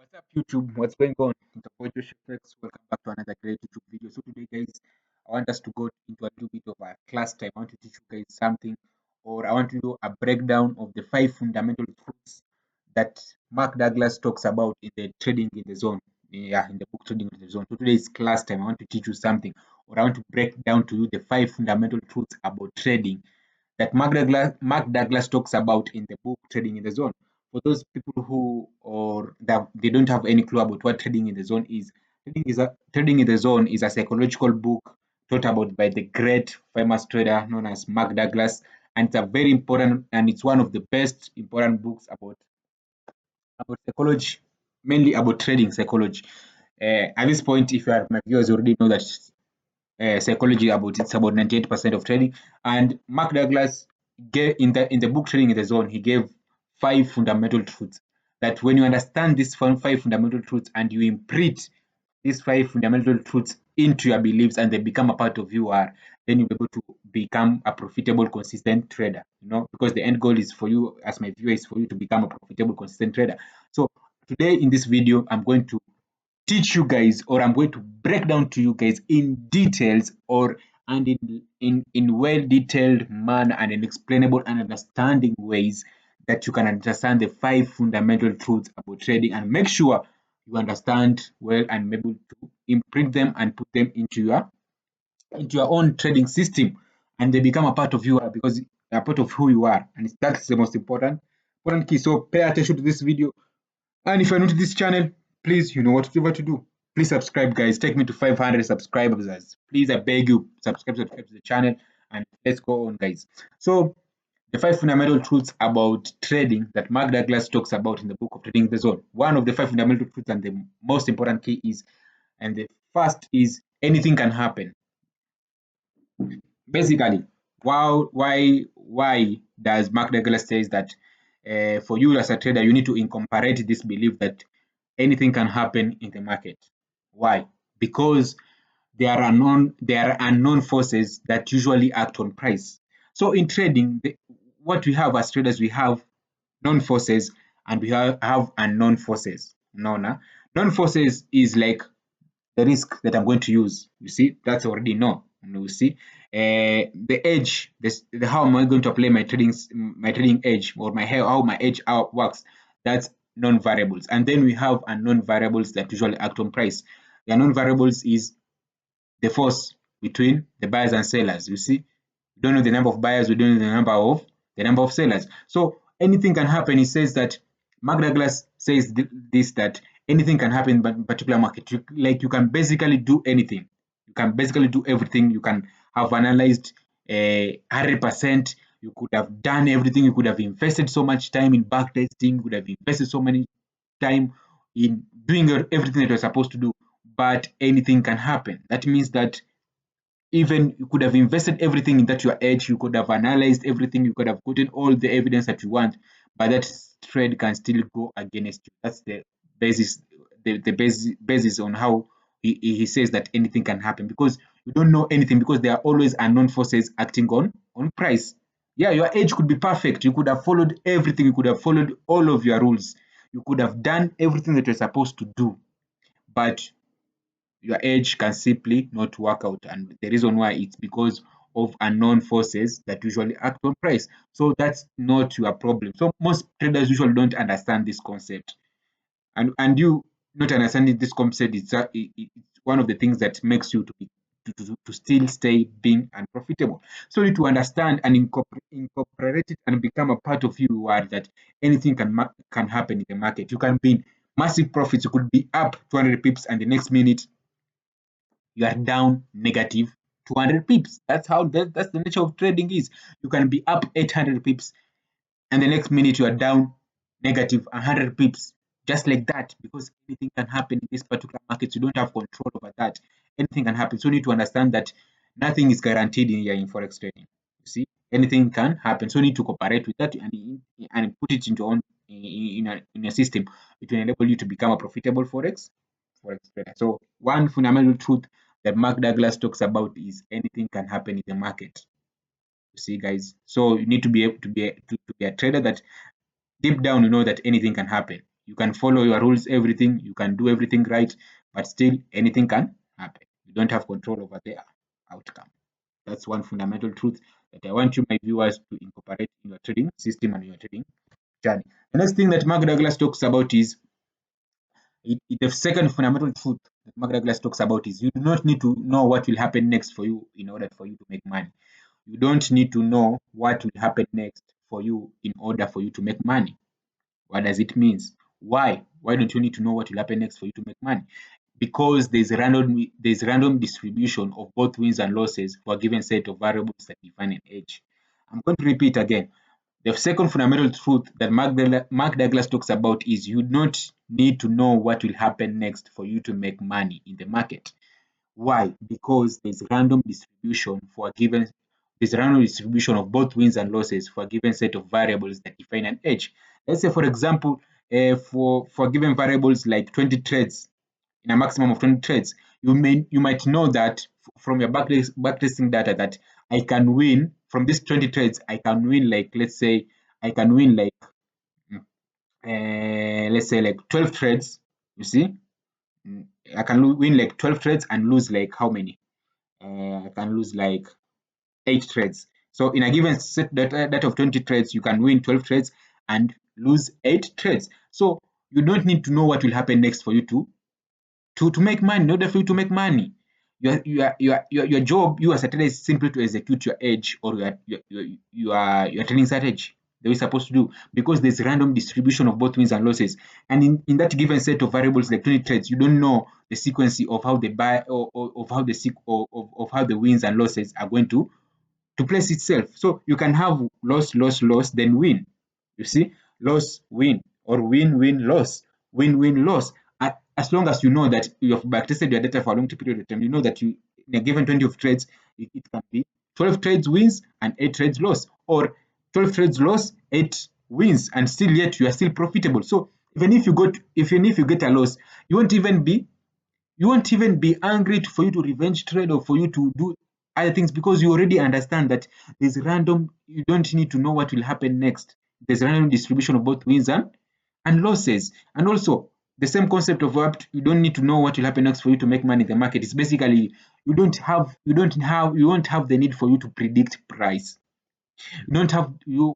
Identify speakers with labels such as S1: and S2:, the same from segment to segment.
S1: What's up, YouTube? What's going on? It's your boy Josh Flex. Welcome back to another great YouTube video. So today, guys, I want us to go into a little bit of a class time. I want to teach you guys something, or I want to do a breakdown of the 5 fundamental truths that Mark Douglas talks about in the trading in the zone. Yeah, in the book Trading in the Zone. So today is class time. I want to teach you something, or I want to break down to you the 5 fundamental truths about trading that Mark Douglas talks about in the book Trading in the Zone. For those people who or that they don't have any clue about what trading in the zone is, trading in the zone is a psychological book taught about by the great famous trader known as Mark Douglas, and it's a very important and it's one of the best important books about psychology, mainly about trading psychology. At this point, if you are my viewers already know that psychology about it's about 98% of trading. And Mark Douglas gave in the book Trading in the Zone, he gave 5 fundamental truths that when you understand these 5 fundamental truths and you imprint these 5 fundamental truths into your beliefs and they become a part of who you are, then you'll be able to become a profitable, consistent trader. Because the end goal is for you, as my viewer, is for you to become a profitable, consistent trader. So today in this video, I'm going to teach you guys, or I'm going to break down to you guys in details, or and in well detailed manner and in explainable and understanding ways that you can understand the 5 fundamental truths about trading, and make sure you understand well and be able to imprint them and put them into your own trading system, and they become a part of you because they are part of who you are, and that's the most important key. So pay attention to this video, and if you're new to this channel, please, you know what to do. Please subscribe, guys. Take me to 500 subscribers. Please, I beg you, subscribe to the channel, and let's go on, guys. So, the 5 fundamental truths about trading that Mark Douglas talks about in the book of Trading the Zone. One of the 5 fundamental truths and the most important key is, and the first is, anything can happen. Basically, why does Mark Douglas says that for you as a trader, you need to incorporate this belief that anything can happen in the market? Why? Because there are unknown forces that usually act on price. So in trading, what we have as traders, we have known forces and we have unknown forces. Known forces is like the risk that I'm going to use. You see, that's already known. You see, the edge, how am I going to apply my trading edge, or how my edge out works? That's known variables, and then we have unknown variables that usually act on price. The unknown variables is the force between the buyers and sellers. You see, we don't know the number of buyers, we don't know the number of sellers. So anything can happen. He says that Mark Douglas says this, that anything can happen in a particular market. You can basically do anything. You can basically do everything. You can have analyzed 100%. You could have done everything. You could have invested so much time in backtesting. You could have invested so many time in doing everything that you're supposed to do, but anything can happen. That means that even you could have invested everything in that your edge, you could have analyzed everything, you could have gotten all the evidence that you want, but that trade can still go against you. That's the basis, the basis on how he says that anything can happen, because you don't know anything, because there are always unknown forces acting on price. Yeah, your edge could be perfect. You could have followed everything, you could have followed all of your rules, you could have done everything that you're supposed to do, but your edge can simply not work out. And the reason why, it's because of unknown forces that usually act on price. So that's not your problem. So most traders usually don't understand this concept. And you not understanding this concept, it's one of the things that makes you to still stay being unprofitable. So you need to understand and incorporate it and become a part of you are that anything can happen in the market. You can be in massive profits. You could be up 200 pips, and the next minute you are down negative 200 pips. That's the nature of trading is. You can be up 800 pips, and the next minute you are down negative 100 pips, just like that, because anything can happen in this particular market. You don't have control over that. Anything can happen. So you need to understand that nothing is guaranteed in here in forex trading. You see, anything can happen. So you need to cooperate with that and put it into in a system. It will enable you to become a profitable forex trader. So one fundamental truth that Mark Douglas talks about is anything can happen in the market. You see, guys. So you need to be able to be a trader that deep down you know that anything can happen. You can follow your rules, everything, you can do everything right, but still anything can happen. You don't have control over the outcome. That's one fundamental truth that I want you, my viewers, to incorporate in your trading system and your trading journey. The next thing that Mark Douglas talks about is the second fundamental truth that Mark Douglas talks about is you do not need to know what will happen next for you in order for you to make money. You don't need to know what will happen next for you in order for you to make money. What does it mean? Why? Why don't you need to know what will happen next for you to make money? Because there's random distribution of both wins and losses for a given set of variables that define an edge. I'm going to repeat again. The second fundamental truth that Mark Douglas talks about is you don't need to know what will happen next for you to make money in the market. Why? Because there's random distribution of both wins and losses for a given set of variables that define an edge. Let's say, for example, for given variables like 20 trades in a maximum of 20 trades, you might know that from your backtesting data that I can win from these 20 trades. I can win, like, let's say I can win like let's say like 12 trades. You see, I can win like 12 trades and lose like how many? I can lose like 8 trades. So in a given set that of 20 trades, you can win 12 trades and lose 8 trades. So you don't need to know what will happen next for you to make money. In order for you to make money, your job, you as a trader, is simply to execute your edge or your trading strategy that you're supposed to do, because there's random distribution of both wins and losses. And in that given set of variables like 20 trades, you don't know the sequence of how the buy or of how of how the wins and losses are going to place itself. So you can have loss, loss, loss, then win. You see, loss, win, or win, win, loss, win, win, loss. As long as you know that you have backtested your data for a long period of time, you know that you in a given 20 of trades, it can be 12 trades wins and 8 trades loss, or 12 trades loss, 8 wins, and still yet you are still profitable. So even if you get a loss, you won't even be angry for you to revenge trade or for you to do other things, because you already understand that there's random, you don't need to know what will happen next. There's random distribution of both wins and losses. And also the same concept of what you don't need to know what will happen next for you to make money in the market is basically you won't have the need for you to predict price. You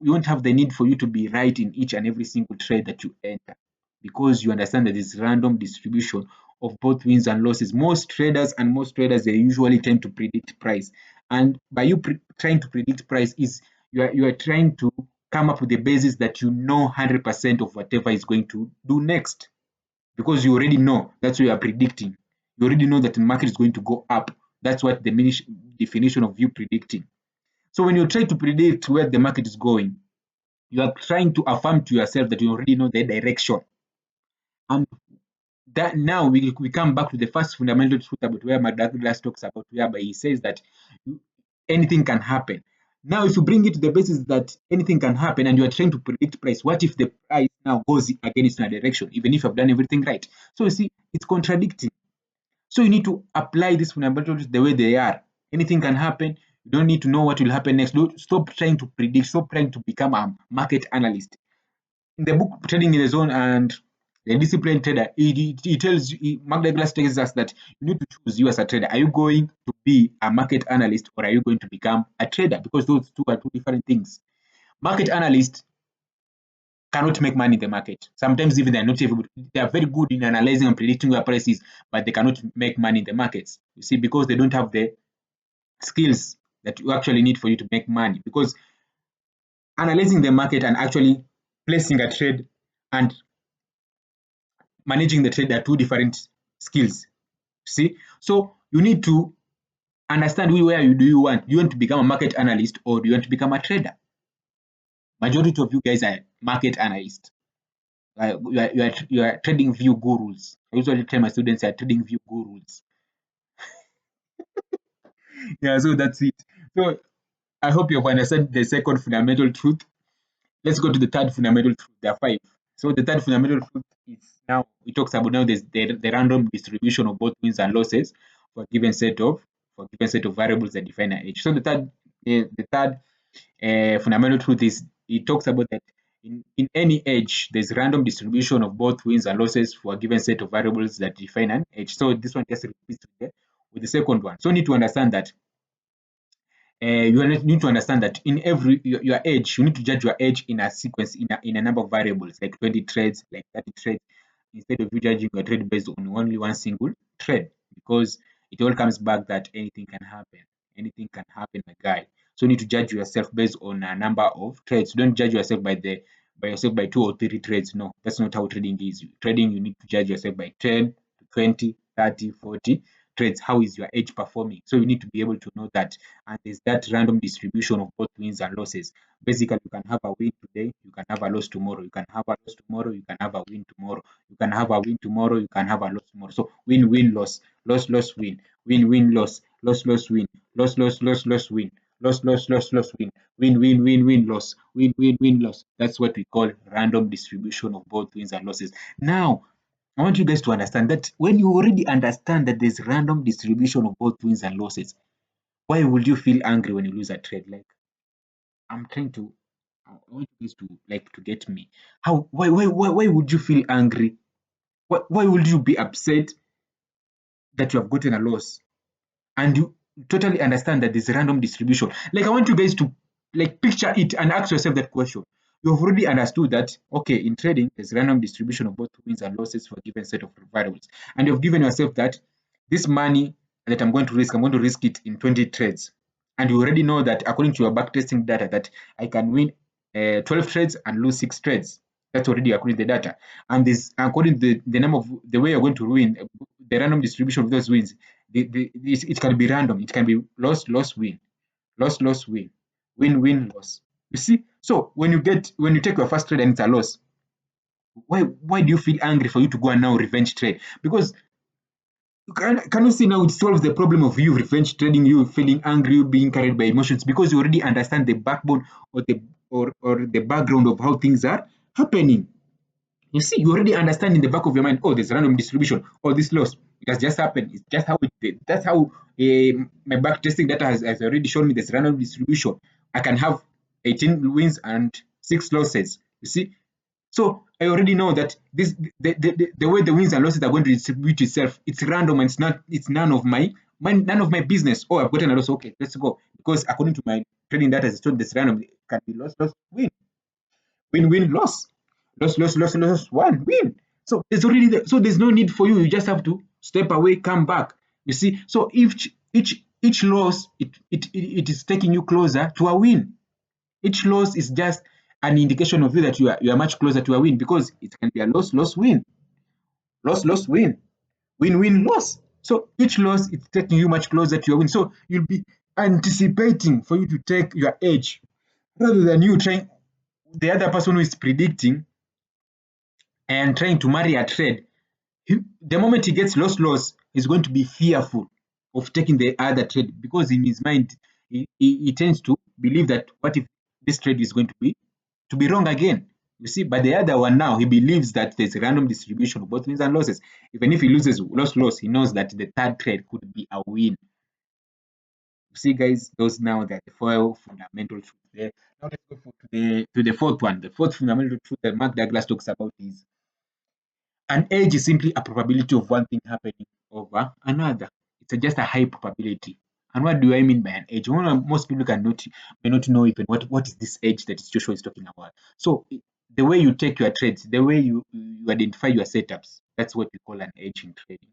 S1: won't have the need for you to be right in each and every single trade that you enter, because you understand that there's random distribution of both wins and losses. Most traders, they usually tend to predict price, and by you trying to predict price is you are trying to come up with the basis that you know 100% of whatever is going to do next, because you already know. That's what you are predicting. You already know that the market is going to go up. That's what the definition of you predicting. So when you try to predict where the market is going, you are trying to affirm to yourself that you already know the direction. And that now we come back to the first fundamental truth about where Douglas talks about, whereby he says that anything can happen. Now, if you bring it to the basis that anything can happen and you are trying to predict price, what if the price now goes against a direction, even if you've done everything right? So you see, it's contradicting. So you need to apply these fundamentals the way they are. Anything can happen. You don't need to know what will happen next. Stop trying to predict. Stop trying to become a market analyst. In the book Trading in the Zone and the Disciplined Trader, Mark Douglas tells us that you need to choose, you as a trader. Are you going to be a market analyst, or are you going to become a trader? Because those two are two different things. Market analysts cannot make money in the market. Sometimes even they are very good in analyzing and predicting where price is, but they cannot make money in the markets. You see, because they don't have the skills that you actually need for you to make money. Because analyzing the market and actually placing a trade and managing the trade are two different skills. See, so you need to understand where do you want. Do you want to become a market analyst, or do you want to become a trader? Majority of you guys are market analysts. You are trading view gurus. I usually tell my students are trading view gurus. Yeah, so that's it. So I hope you've understood the second fundamental truth. Let's go to the third fundamental truth. There are 5. So the third fundamental truth is, now it talks about now there's the random distribution of both wins and losses for a given set of variables that define an edge. So the third fundamental truth is, it talks about that in any edge, there's random distribution of both wins and losses for a given set of variables that define an edge. So this one just repeats with the second one. So you need to understand that need to understand that in every your edge, you need to judge your edge in a sequence in a number of variables, like 20 trades, like 30 trades, instead of you judging your trade based on only one single trade, because it all comes back that anything can happen. Anything can happen, my guy. So you need to judge yourself based on a number of trades. Don't judge yourself by 2 or 3 trades. No, that's not how trading is. Trading, you need to judge yourself by 10 to 20, 30, 40 trades. How is your edge performing? So you need to be able to know that, and there's that random distribution of both wins and losses. Basically, you can have a win today, you can have a loss tomorrow, you can have a loss tomorrow, you can have a win tomorrow, you can have a win tomorrow, you can have a loss tomorrow. So win, win, loss, loss, loss, win, win, win, loss, loss, loss, win, loss, loss, loss, loss, win, loss, loss, loss, loss, win, win, win, win, win, loss, win, win, win, loss. That's what we call random distribution of both wins and losses. Now, I want you guys to understand that when you already understand that there's random distribution of both wins and losses, why would you feel angry when you lose a trade? Like, I'm trying to, I want you guys to like to get me. How? Why would you feel angry? Why would you be upset that you have gotten a loss and you totally understand that there's a random distribution? Like, I want you guys to like picture it and ask yourself that question. You've already understood that, okay, in trading, there's random distribution of both wins and losses for a given set of variables. And you've given yourself that this money that I'm going to risk it in 20 trades. And you already know that according to your backtesting data that I can win 12 trades and lose 6 trades. That's already according to the data. And this according to the number of the way you're going to win, the random distribution of those wins, it can be random. It can be loss, loss, win, loss, loss, win, win, win, loss. You see? So when you take your first trade and it's a loss, why do you feel angry for you to go and now revenge trade? Because can you see now it solves the problem of you revenge trading, you feeling angry, you being carried by emotions, because you already understand the backbone or the background of how things are happening. You see, you already understand in the back of your mind, oh, there's random distribution, oh, this loss, it has just happened. It's just how it did. That's how my back testing data has already shown me there's random distribution. I can have 18 wins and 6 losses. You see, so I already know that the way the wins and losses are going to distribute itself, it's random and it's none of my business. Oh, I've gotten a loss. Okay, let's go. Because according to my trading data, it's told this random. It can be loss, loss, win, win, win, loss, loss, loss, loss, loss, one, win. So there's no need for you. You just have to step away, come back. You see. So each loss it is taking you closer to a win. Each loss is just an indication of you that you are much closer to a win, because it can be a loss, loss, win, loss, loss, win, win, win, loss. So each loss is taking you much closer to your win. So you'll be anticipating for you to take your edge, rather than you trying the other person who is predicting and trying to marry a trade. The moment he gets loss, he's going to be fearful of taking the other trade, because in his mind he tends to believe that what if this trade is going to be wrong again. You see, but the other one now, he believes that there's a random distribution of both wins and losses. Even if he loses loss, he knows that the third trade could be a win. You see, guys, those now that the four fundamental truths there. Now let's go to the fourth one. The fourth fundamental truth that Mark Douglas talks about is an edge is simply a probability of one thing happening over another. It's just a high probability. And what do I mean by an edge? Most people may not know even what is this edge that Joshua is talking about. So the way you take your trades, the way you identify your setups, that's what we call an edge in trading.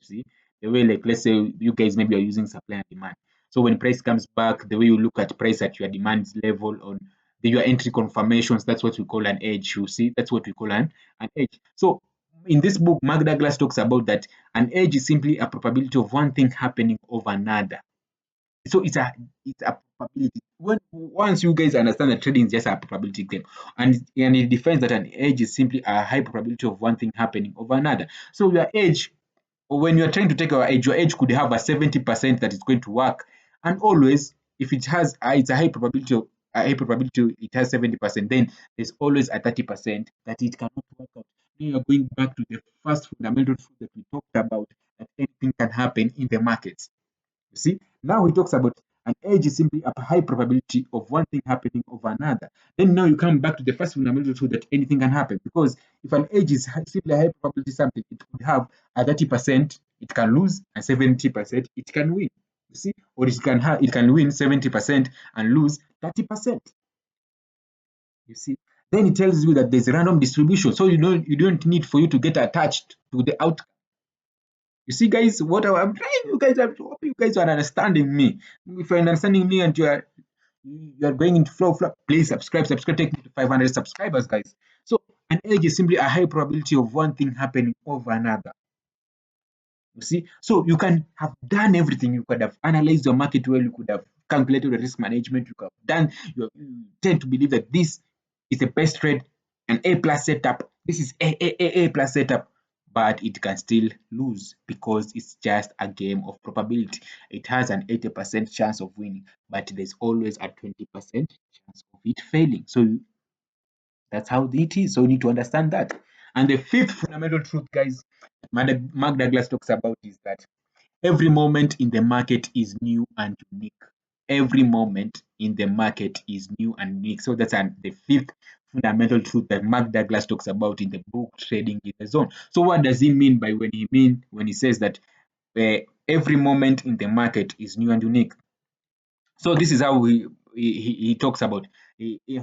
S1: You see, the way, like, let's say you guys maybe are using supply and demand. So when price comes back, the way you look at price at your demand level on your entry confirmations, that's what we call an edge. You see, that's what we call an edge. So in this book, Mark Douglas talks about that an edge is simply a probability of one thing happening over another. So it's a probability. Once you guys understand that trading is just a probability game, and it defines that an edge is simply a high probability of one thing happening over another. So your edge, when you're trying to take your edge could have a 70% that is going to work, and always if it has it's a high probability it has 70%, then there's always a 30% that it cannot work out. Now you're going back to the first fundamental truth that we talked about, that anything can happen in the markets. You see, now he talks about An edge is simply a high probability of one thing happening over another. Then now you come back to the first fundamental truth that anything can happen, because if an edge is simply a high probability something, it could have a 30% it can lose and 70% it can win. You see, or it can win 70% and lose 30%. You see, then it tells you that there's a random distribution, so you don't need for you to get attached to the outcome. You see, guys, what I'm trying, you guys, I hope you guys are understanding me. If you're understanding me and you are going into flow, please subscribe, take me to 500 subscribers, guys. So an edge is simply a high probability of one thing happening over another. You see, so you can have done everything. You could have analyzed your market well. You could have calculated the risk management. You could have done. You tend to believe that this is the best trade, an A plus setup. This is A plus setup, but it can still lose because it's just a game of probability. It has an 80% chance of winning, but there's always a 20% chance of it failing. So that's how it is. So you need to understand that. And the fifth fundamental truth, guys, Mark Douglas talks about is that every moment in the market is new and unique. Every moment in the market is new and unique. So that's the fifth fundamental truth that Mark Douglas talks about in the book Trading in the Zone. So what does he mean by when he says that every moment in the market is new and unique? So this is how he talks about. He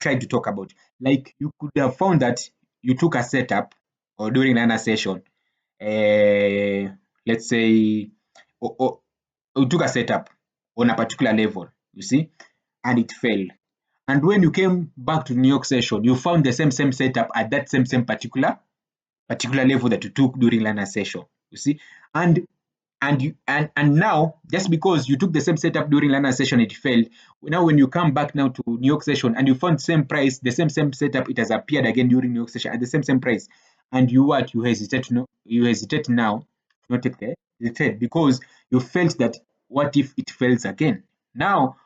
S1: tried to talk about. Like you could have found that you took a setup or during an session, let's say, or you took a setup on a particular level, you see, and it failed. And when you came back to New York session, you found the same setup at that same particular level that you took during learner session. You see, and and now just because you took the same setup during learner session it failed, now when you come back now to New York session and you found same price, the same setup, it has appeared again during New York session at the same price, and you hesitate, no, you hesitate now to not take the trade because you felt that what if it fails again. Now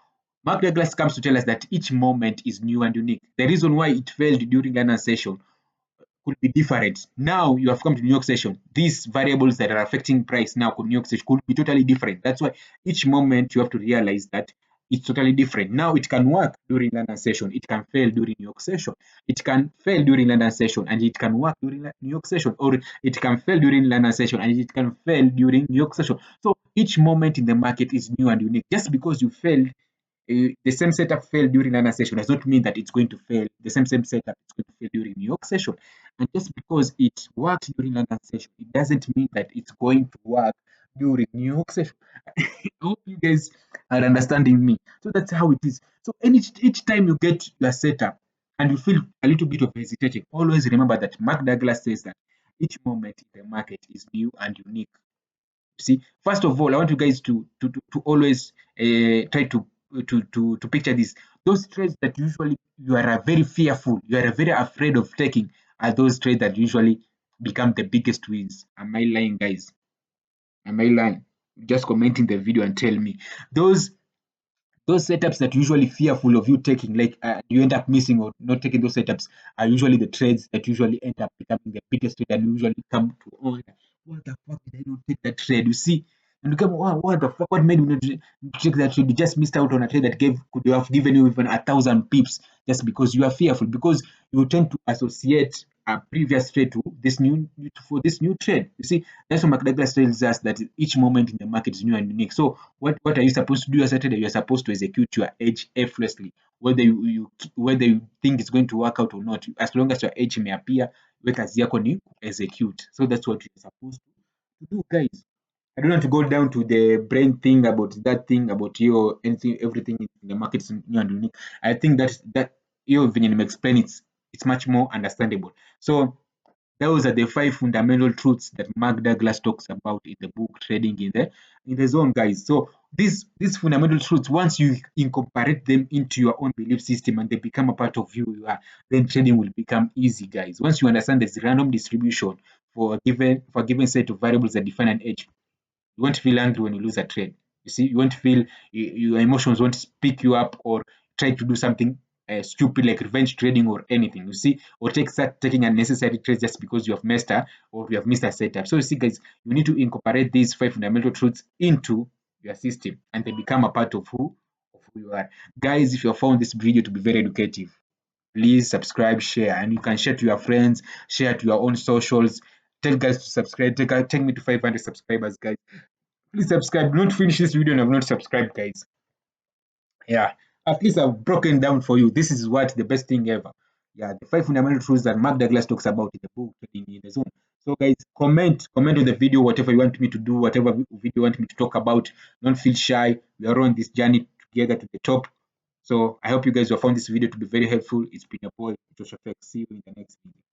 S1: Mark Douglas comes to tell us that each moment is new and unique. The reason why it failed during learner session could be different. Now you have come to New York session. These variables that are affecting price now New York session could be totally different. That's why each moment you have to realize that it's totally different. Now it can work during London session. It can fail during New York session. It can fail during London session and it can work during New York session, or it can fail during London session and it can fail during New York session. So each moment in the market is new and unique. Just because you failed the same setup failed during London session does not mean that it's going to fail. The same setup is going to fail during New York session. And just because it worked during London session, it doesn't mean that it's going to work during New York session. I hope you guys are understanding me. So that's how it is. So each time you get your setup and you feel a little bit of hesitating, always remember that Mark Douglas says that each moment in the market is new and unique. See, first of all, I want you guys to always try to picture this. Those trades that usually you are very fearful, you are very afraid of taking, are those trades that usually become the biggest wins. Am I lying, guys? Am I lying? Just comment in the video and tell me. Those setups that usually fearful of you taking, like you end up missing or not taking those setups, are usually the trades that usually end up becoming the biggest trade and usually come to, oh, what the fuck did I not take that trade? You see, and you come, wow, what the fuck, what made me not take that trade? You just missed out on a trade that could have given you even 1,000 pips just because you are fearful, because you tend to associate a previous trade to this new trade. You see, that's what McDouglas tells us, that each moment in the market is new and unique. So what are you supposed to do as a trader? You're supposed to execute your edge effortlessly, whether you think it's going to work out or not. As long as your edge may appear, we kazi yako ni execute. So that's what you're supposed to do, guys. I don't want to go down to the brain thing about that thing about you, anything, everything in the market is new and unique. I think that you even explain it's much more understandable. So those are the 5 fundamental truths that Mark Douglas talks about in the book Trading in the Zone, guys. So these fundamental truths, once you incorporate them into your own belief system and they become a part of who you are, then trading will become easy, guys. Once you understand there's random distribution for a given set of variables that define an edge, you won't feel angry when you lose a trade. You see, you won't feel your emotions won't pick you up or try to do something stupid like revenge trading or anything. You see, or start taking unnecessary trades just because you have messed up or you have missed a setup. So you see, guys, you need to incorporate these 5 fundamental truths into your system, and they become a part of who you are. Guys, if you found this video to be very educative, please subscribe, share, and you can share to your friends, share to your own socials. Tell guys to subscribe. Take me to 500 subscribers, guys. Please subscribe. Do not finish this video and have not subscribed, guys. Yeah, at least I've broken down for you. This is what the best thing ever. Yeah, the 5 fundamental truths that Mark Douglas talks about in the book, Trading in the Zone. So, guys, comment on the video, whatever you want me to do, whatever video you want me to talk about. Don't feel shy. We are on this journey together to the top. So, I hope you guys have found this video to be very helpful. It's been a boy, Joshua Feck. See you in the next video.